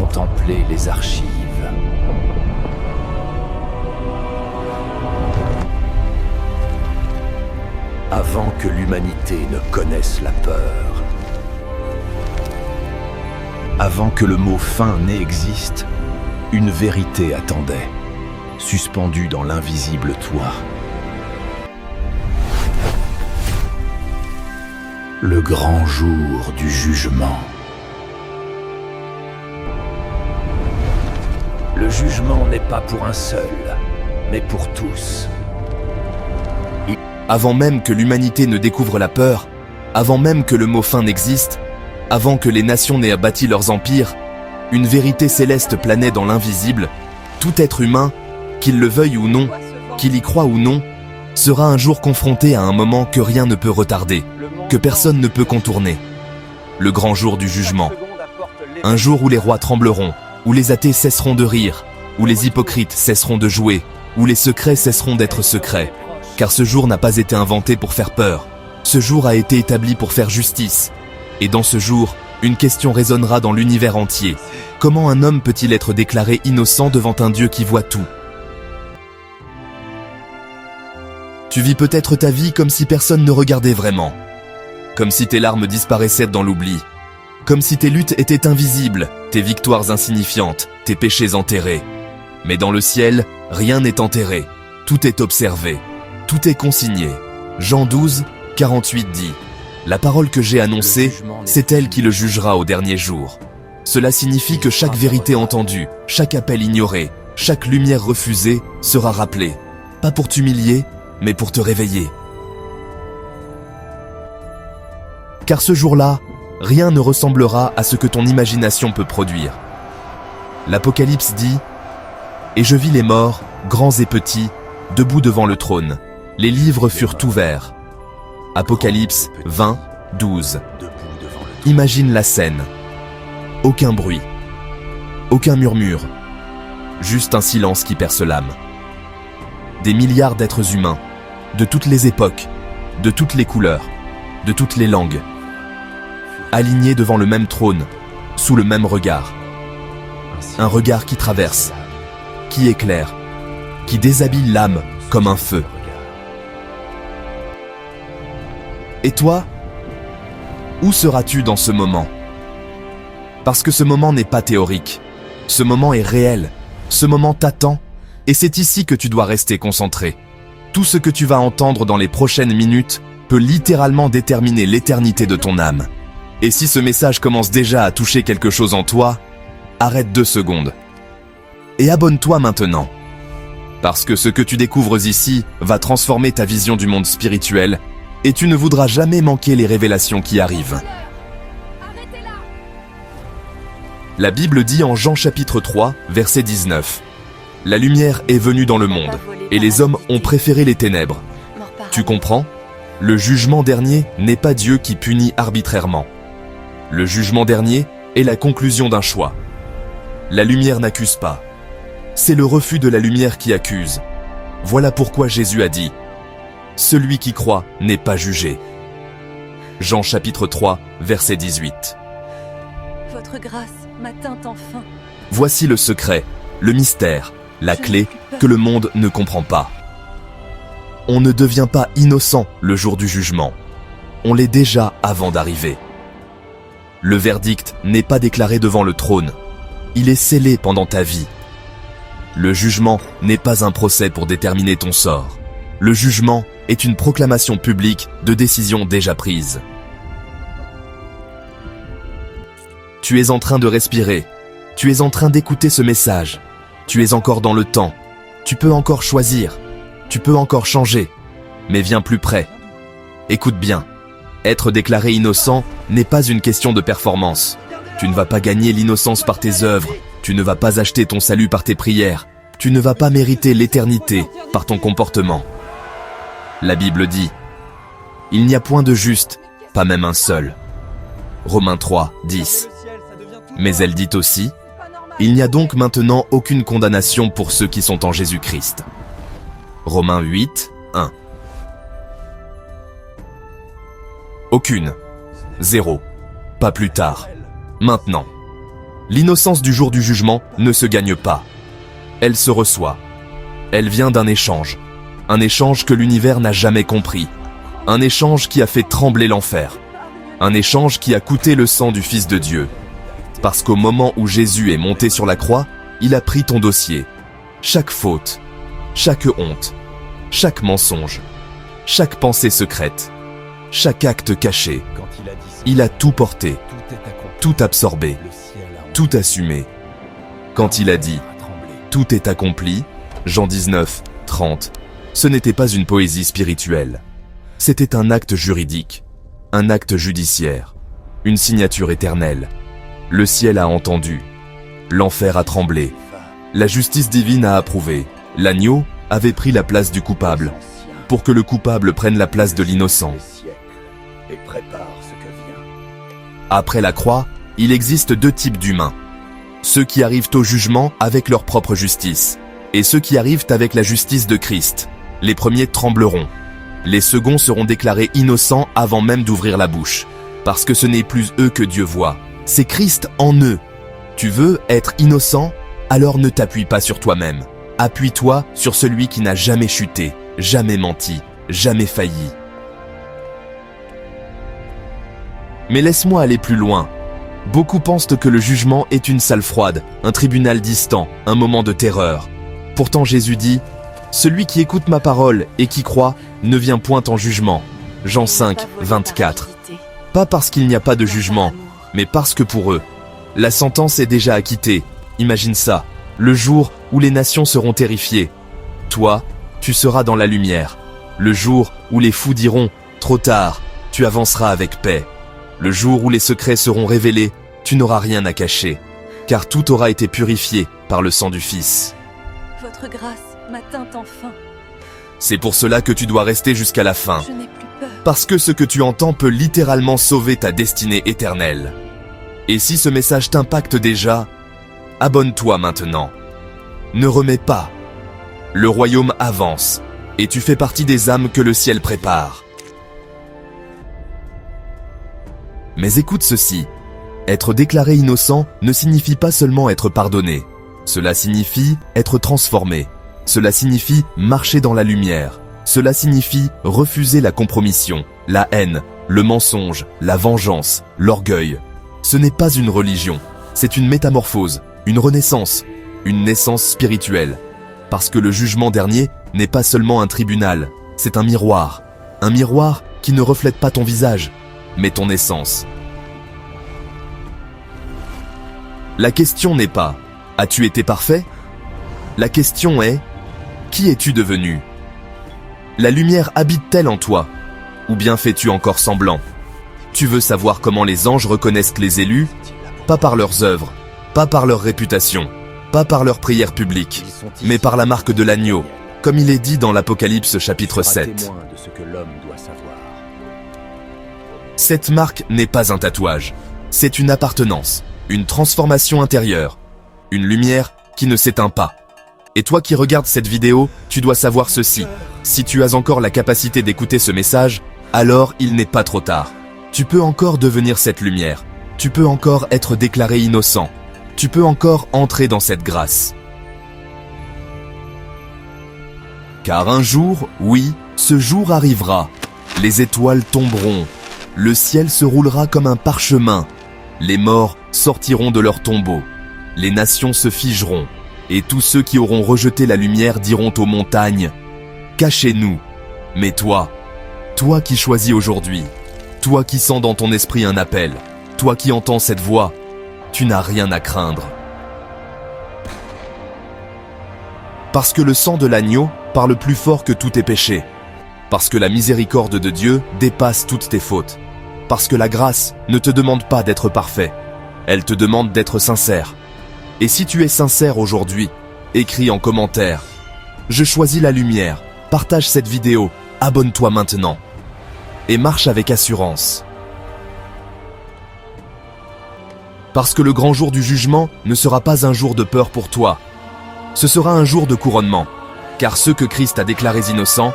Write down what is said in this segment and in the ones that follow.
contempler les archives. Avant que l'humanité ne connaisse la peur, avant que le mot fin n'existe, une vérité attendait, suspendue dans l'invisible toit. Le grand jour du jugement. Le jugement n'est pas pour un seul, mais pour tous. Avant même que l'humanité ne découvre la peur, avant même que le mot fin n'existe, avant que les nations n'aient abattu leurs empires, une vérité céleste planait dans l'invisible. Tout être humain, qu'il le veuille ou non, qu'il y croie ou non, sera un jour confronté à un moment que rien ne peut retarder, que personne ne peut contourner. Le grand jour du jugement. Un jour où les rois trembleront, où les athées cesseront de rire, où les hypocrites cesseront de jouer, où les secrets cesseront d'être secrets. Car ce jour n'a pas été inventé pour faire peur. Ce jour a été établi pour faire justice. Et dans ce jour, une question résonnera dans l'univers entier. Comment un homme peut-il être déclaré innocent devant un Dieu qui voit tout? Tu vis peut-être ta vie comme si personne ne regardait vraiment. Comme si tes larmes disparaissaient dans l'oubli. Comme si tes luttes étaient invisibles, tes victoires insignifiantes, tes péchés enterrés. Mais dans le ciel, rien n'est enterré. Tout est observé. Tout est consigné. Jean 12, 48 dit « La parole que j'ai annoncée, c'est elle qui le jugera au dernier jour. » Cela signifie que chaque vérité entendue, chaque appel ignoré, chaque lumière refusée sera rappelée. Pas pour t'humilier, mais pour te réveiller. Car ce jour-là, rien ne ressemblera à ce que ton imagination peut produire. L'Apocalypse dit « Et je vis les morts, grands et petits, debout devant le trône. Les livres furent ouverts. » Apocalypse 20, 12. Imagine la scène. Aucun bruit. Aucun murmure. Juste un silence qui perce l'âme. Des milliards d'êtres humains, de toutes les époques, de toutes les couleurs, de toutes les langues, alignés devant le même trône, sous le même regard. Un regard qui traverse, qui éclaire, qui déshabille l'âme comme un feu. Et toi, où seras-tu dans ce moment? Parce que ce moment n'est pas théorique. Ce moment est réel. Ce moment t'attend. Et c'est ici que tu dois rester concentré. Tout ce que tu vas entendre dans les prochaines minutes peut littéralement déterminer l'éternité de ton âme. Et si ce message commence déjà à toucher quelque chose en toi, arrête 2 secondes. Et abonne-toi maintenant. Parce que ce que tu découvres ici va transformer ta vision du monde spirituel et tu ne voudras jamais manquer les révélations qui arrivent. La Bible dit en Jean chapitre 3, verset 19 « La lumière est venue dans le monde, et les hommes ont préféré les ténèbres. » Tu comprends? Le jugement dernier n'est pas Dieu qui punit arbitrairement. Le jugement dernier est la conclusion d'un choix. La lumière n'accuse pas. C'est le refus de la lumière qui accuse. Voilà pourquoi Jésus a dit « Celui qui croit n'est pas jugé. » Jean chapitre 3, verset 18. Votre grâce m'atteint enfin. Voici le secret, le mystère, la clé que le monde ne comprend pas. On ne devient pas innocent le jour du jugement. On l'est déjà avant d'arriver. Le verdict n'est pas déclaré devant le trône. Il est scellé pendant ta vie. Le jugement n'est pas un procès pour déterminer ton sort. Le jugement est une proclamation publique de décisions déjà prises. Tu es en train de respirer. Tu es en train d'écouter ce message. Tu es encore dans le temps. Tu peux encore choisir. Tu peux encore changer. Mais viens plus près. Écoute bien. Être déclaré innocent n'est pas une question de performance. Tu ne vas pas gagner l'innocence par tes œuvres. Tu ne vas pas acheter ton salut par tes prières. Tu ne vas pas mériter l'éternité par ton comportement. La Bible dit « Il n'y a point de juste, pas même un seul. » Romains 3, 10. Mais elle dit aussi « Il n'y a donc maintenant aucune condamnation pour ceux qui sont en Jésus-Christ. » Romains 8, 1. Aucune. Zéro. Pas plus tard. Maintenant. L'innocence du jour du jugement ne se gagne pas. Elle se reçoit. Elle vient d'un échange. Un échange que l'univers n'a jamais compris. Un échange qui a fait trembler l'enfer. Un échange qui a coûté le sang du Fils de Dieu. Parce qu'au moment où Jésus est monté sur la croix, il a pris ton dossier. Chaque faute, chaque honte, chaque mensonge, chaque pensée secrète, chaque acte caché. Il a tout porté, tout absorbé, tout assumé. Quand il a dit « Tout est accompli », Jean 19, 30, ce n'était pas une poésie spirituelle. C'était un acte juridique, un acte judiciaire, une signature éternelle. Le ciel a entendu, l'enfer a tremblé, la justice divine a approuvé. L'agneau avait pris la place du coupable, pour que le coupable prenne la place de l'innocent. Après la croix, il existe deux types d'humains. Ceux qui arrivent au jugement avec leur propre justice, et ceux qui arrivent avec la justice de Christ. Les premiers trembleront. Les seconds seront déclarés innocents avant même d'ouvrir la bouche, parce que ce n'est plus eux que Dieu voit, c'est Christ en eux. Tu veux être innocent? Alors ne t'appuie pas sur toi-même. Appuie-toi sur celui qui n'a jamais chuté, jamais menti, jamais failli. Mais laisse-moi aller plus loin. Beaucoup pensent que le jugement est une salle froide, un tribunal distant, un moment de terreur. Pourtant Jésus dit « Celui qui écoute ma parole et qui croit ne vient point en jugement. » Jean 5, 24. Pas parce qu'il n'y a pas de jugement, mais parce que pour eux, la sentence est déjà acquittée. Imagine ça, le jour où les nations seront terrifiées. Toi, tu seras dans la lumière. Le jour où les fous diront « Trop tard », tu avanceras avec paix. Le jour où les secrets seront révélés, tu n'auras rien à cacher, car tout aura été purifié par le sang du Fils. Votre grâce m'atteint enfin. C'est pour cela que tu dois rester jusqu'à la fin, Je n'ai plus peur. parce que ce que tu entends peut littéralement sauver ta destinée éternelle. Et si ce message t'impacte déjà, abonne-toi maintenant. Ne remets pas. Le royaume avance, et tu fais partie des âmes que le ciel prépare. Mais écoute ceci, être déclaré innocent ne signifie pas seulement être pardonné. Cela signifie être transformé. Cela signifie marcher dans la lumière. Cela signifie refuser la compromission, la haine, le mensonge, la vengeance, l'orgueil. Ce n'est pas une religion, c'est une métamorphose, une renaissance, une naissance spirituelle. Parce que le jugement dernier n'est pas seulement un tribunal, c'est un miroir qui ne reflète pas ton visage, mais ton essence. La question n'est pas « As-tu été parfait ?» La question est « Qui es-tu devenu ?» La lumière habite-t-elle en toi? Ou bien fais-tu encore semblant? Tu veux savoir comment les anges reconnaissent les élus? Pas par leurs œuvres, pas par leur réputation, pas par leurs prières publiques, mais par la marque de l'agneau, comme il est dit dans l'Apocalypse chapitre 7. Cette marque n'est pas un tatouage, c'est une appartenance, une transformation intérieure, une lumière qui ne s'éteint pas. Et toi qui regardes cette vidéo, tu dois savoir ceci. Si tu as encore la capacité d'écouter ce message, alors il n'est pas trop tard. Tu peux encore devenir cette lumière. Tu peux encore être déclaré innocent. Tu peux encore entrer dans cette grâce. Car un jour, oui, ce jour arrivera. Les étoiles tomberont. Le ciel se roulera comme un parchemin. Les morts sortiront de leurs tombeaux. Les nations se figeront. Et tous ceux qui auront rejeté la lumière diront aux montagnes « Cachez-nous !» Mais toi qui choisis aujourd'hui, toi qui sens dans ton esprit un appel, toi qui entends cette voix, tu n'as rien à craindre. Parce que le sang de l'agneau parle plus fort que tous tes péchés. Parce que la miséricorde de Dieu dépasse toutes tes fautes. Parce que la grâce ne te demande pas d'être parfait, elle te demande d'être sincère. Et si tu es sincère aujourd'hui, écris en commentaire « Je choisis la lumière », partage cette vidéo, abonne-toi maintenant. Et marche avec assurance. Parce que le grand jour du jugement ne sera pas un jour de peur pour toi. Ce sera un jour de couronnement. Car ceux que Christ a déclarés innocents,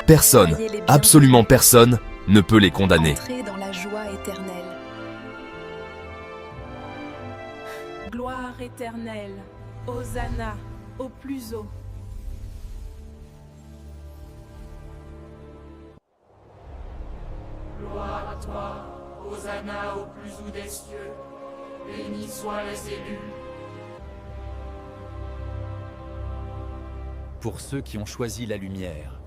personne, absolument personne, ne peut les condamner. Entrez dans la joie éternelle. Gloire éternelle, Hosanna, au plus haut. Gloire à toi, Hosanna au plus haut des cieux, bénis soient les élus. Pour ceux qui ont choisi la lumière,